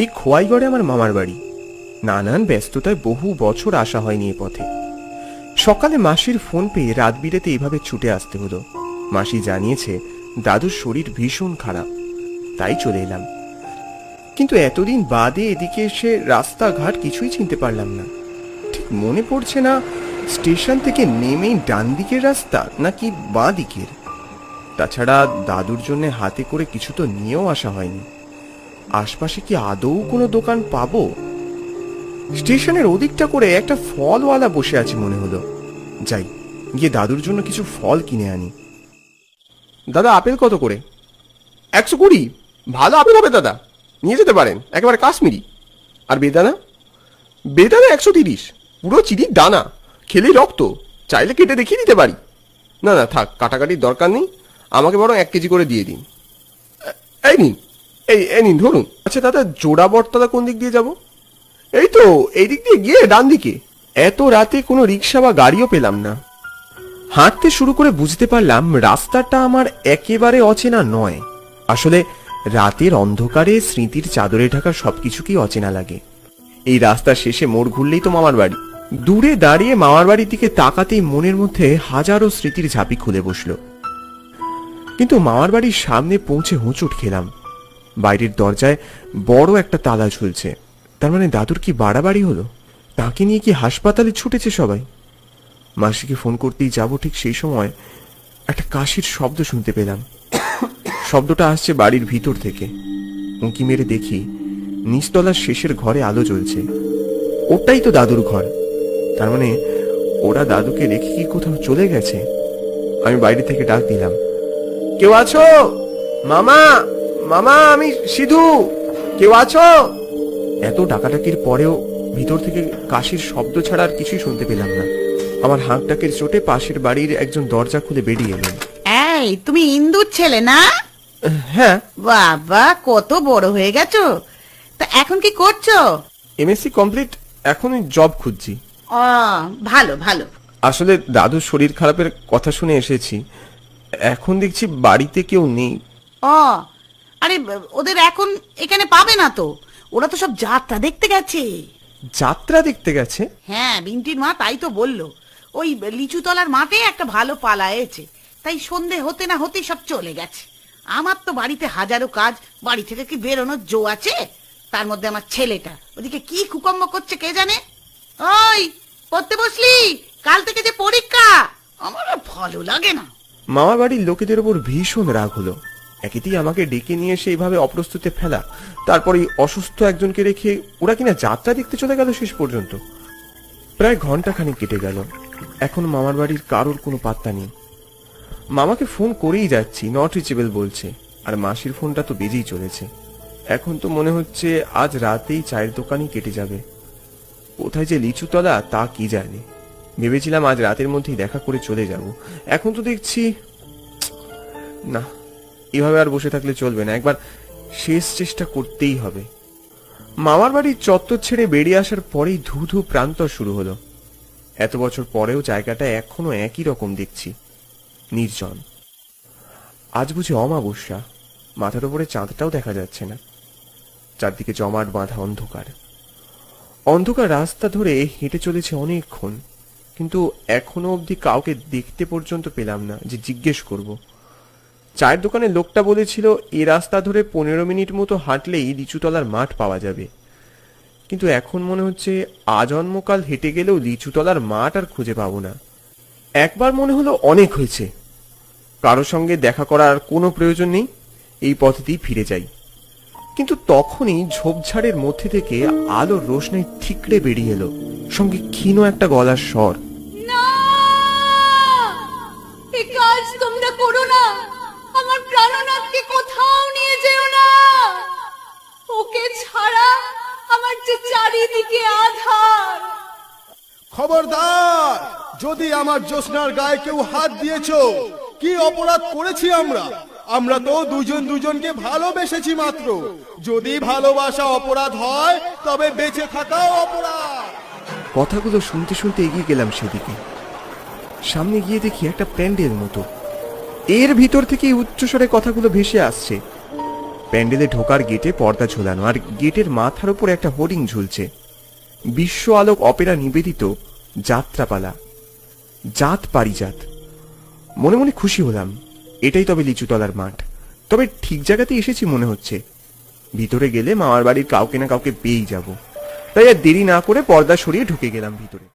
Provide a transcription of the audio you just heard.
এই খোয়াইগড়ে আমার মামার বাড়ি। নানান ব্যস্ততায় বহু বছর আসা হয়নি এ পথে। সকালে মাসির ফোন পেয়ে রাত বিরেতে এইভাবে ছুটে আসতে হলো। মাসি জানিয়েছে দাদুর শরীর ভীষণ খারাপ, তাই চলে এলাম। কিন্তু এতদিন বাদে এদিকে এসে রাস্তাঘাট কিছুই চিনতে পারলাম না। ঠিক মনে পড়ছে না স্টেশন থেকে নেমেই ডান দিকের রাস্তা নাকি বাঁ দিকের। তাছাড়া দাদুর জন্য হাতে করে কিছু তো নিয়েও আসা হয়নি। আশপাশে কি আদৌ কোনো দোকান পাবো? স্টেশনের ওদিকটা করে একটা ফলওয়ালা বসে আছে মনে হলো। যাই, গিয়ে দাদুর জন্য কিছু ফল কিনে আনি। দাদা, আপেল কত করে? 120। ভালো আপেল হবে দাদা, নিয়ে যেতে পারেন, একেবারে কাশ্মীরি। আর বেদানা? বেদানা 130, পুরো চিনির দানা, খেলেই রক্ত, চাইলে কেটে দেখিয়ে দিতে পারি। না না থাক, কাটাকাটির দরকার নেই, আমাকে বরং 1 কেজি করে দিয়ে দিন। এই নিন, এই নিন ধরুন। আচ্ছা দাদা, জোড়া বটতলা কোন দিক দিয়ে যাব? এই তো এই দিক দিয়ে গিয়ে ডান দিকে। এত রাতে কোনো রিক্সা বা গাড়িও পেলাম না। হাঁটতে শুরু করে বুঝতে পারলাম রাস্তাটা আমার একেবারে অচেনা নয়। আসলে রাতের অন্ধকারে স্মৃতির চাদরে ঢাকা সবকিছুকেই অচেনা লাগে। এই রাস্তার শেষে মোড় ঘুরলেই তো মামার বাড়ি। দূরে দাঁড়িয়ে মামার বাড়ির দিকে তাকাতেই মনের মধ্যে হাজারো স্মৃতির ঝাঁপি খুলে বসলো। কিন্তু মামার বাড়ির সামনে পৌঁছে হোঁচট খেলাম। বাইরের দরজায় বড় একটা তালা ঝুলছে। তার মানে দাদুর কি বাড়াবাড়ি হলো? তাকে নিয়ে কি হাসপাতালে ছুটেছে সবাই? মাসিকে ফোন করতেই যাব, ঠিক সেই সময় একটা কাশির শব্দ শুনতে পেলাম। শব্দটা আসছে বাড়ির ভিতর থেকে। উঁকি মেরে দেখি নিচতলার শেষের ঘরে আলো জ্বলছে। ওটাই তো দাদুর ঘর। তার মানে ওরা দাদুকে রেখে কি কোথাও চলে গেছে? আমি বাইরে থেকে ডাক দিলাম, কেউ আছো? মামা, মামা, আমি সিধু, কেউ আছো? এত ডাকাডাকির পরেও ভিতর থেকে কাশির শব্দ ছাড়া আর কিছুই শুনতে পেলাম না। আমার হাঁক ডাকের চোটে পাশের বাড়ির একজন দরজা খুলে বেরিয়ে এলেন। এই, তুমি ইন্দুর ছেলে না? হ্যাঁ। বাবা, কত বড় হয়ে গেছো। তা এখন কি করছো? এমএসসি কমপ্লিট, এখন জব খুঁজছি। ও, ভালো ভালো। আসলে দাদুর শরীর খারাপের কথা শুনে এসেছি। এখন দেখছি বাড়িতে কেউ নেই। ও, আরে ওদের এখন এখানে পাবে না তো, ওরা তো সব যাত্রা দেখতে গেছে। যাত্রা দেখতে গেছে? হ্যাঁ, বিন্টির মা তাই তো বললো। ওই লিচুতলার মাঠে একটা ভালো পালা এসেছে, তাই সন্ধে হতে না হতেই সব চলে গেছে। আমার তো বাড়িতে হাজারো কাজ, বাড়ি থেকে কি বেরোনোর জো আছে? তার মধ্যে আমার ছেলেটা ওদিকে কি কুকম্ম করছে কে জানে। ওই, পড়তে বসলি? কাল থেকে যে পরীক্ষা, আমার আর ভালো লাগে না। মামার বাড়ির লোকেদের উপর ভীষণ রাগ হলো। একেতেই আমাকে ডেকে নিয়ে এসে এইভাবে অপ্রস্তুতে ফেলা, তারপরে অসুস্থ একজনকে রেখে ওরা কিনা যাত্রা দেখতে চলে গেল শেষ পর্যন্ত। প্রায় ঘন্টাখানিক কেটে গেল, এখন মামার বাড়ির কারোর কোনো পাত্তা নেই। মামাকে ফোন করেই যাচ্ছি, নট রিচেবল বলছে, আর মাসির ফোনটা তো বেজেই চলেছে। এখন তো মনে হচ্ছে আজ রাতেই চায়ের দোকানই কেটে যাবে। কোথায় যে লিচুতলা তা কি জানে। ভেবেছিলাম আজ রাতের মধ্যেই দেখা করে চলে যাব, এখন তো দেখছি না, এভাবে আর বসে থাকলে চলবে না, একবার শেষ চেষ্টা করতেই হবে। মামার বাড়ির চত্বর ছেড়ে বেরিয়ে আসার পরেই ধু ধু প্রান্তর শুরু হলো। এত বছর পরেও জায়গাটা এখনো একই রকম দেখছি, নির্জন। আজ বুঝি অমাবস্যা, মাথার উপরে চাঁদটাও দেখা যাচ্ছে না। চারদিকে জমাট বাঁধা অন্ধকার। অন্ধকার রাস্তা ধরে হেঁটে চলেছে অনেকক্ষণ, কিন্তু এখনো অবধি কাউকে দেখতে পর্যন্ত পেলাম না যে জিজ্ঞেস করব। চায়ের দোকানের লোকটা বলেছিল এ রাস্তা ধরে 15 মিনিট মতো হাঁটলেই লিচুতলার মাঠ পাওয়া যাবে, কিন্তু এখন মনে হচ্ছে আজন্মকাল হেঁটে গেলেও লিচুতলার মাঠ আর খুঁজে পাবো না। একবার মনে হলো অনেক হয়েছে, কারো সঙ্গে দেখা করার কোনো প্রয়োজন নেই, এই পথেই ফিরে যাই। কিন্তু তখনই ঝোপঝাড়ের মধ্যে থেকে আলোর রোশনাই ঠিকরে বেরিয়ে এলো, সঙ্গে ক্ষীণ একটা গলার স্বর। না, এই কাজ তোমরা করো না, আমার প্রাণনাথকে কোথাও নিয়ে যেও না। ওকে ছাড়া আমার যে চারিদিকে আধার। খবরদার, যদি আমার জ্যোৎস্নার গায়ে কেউ হাত দিয়েছো, কি অপরাধ করেছি আমরা? আমরা তো দুজন দুজনকে ভালোবেসেছি মাত্র। যদি ভালোবাসা অপরাধ হয় তবে বেঁচে থাকাও অপরাধ। কথাগুলো শুনতে শুনতে এগিয়ে গেলাম সেদিকে। সামনে গিয়ে দেখি একটা প্যান্ডেল মতো, এর ভিতর থেকে উচ্চস্বরে কথাগুলো ভেসে আসছে। প্যান্ডেলে ঢোকার গেটে পর্দা ঝোলানো, আর গেটের মাথার উপর একটা হোর্ডিং ঝুলছে, বিশ্ব আলোক অপেরা নিবেদিত যাত্রাপালা, জাত পারিজাত। মনে মনে খুশি হলাম, এটাই তবে লিচুতলার মাঠ। তবে ঠিক জায়গাতে এসেছি মনে হচ্ছে। ভিতরে গেলে মামার বাড়ির কাউকে না কাউকে পেয়েই যাব। তাই আর দেরি না করে পর্দা সরিয়ে ঢুকে গেলাম ভিতরে।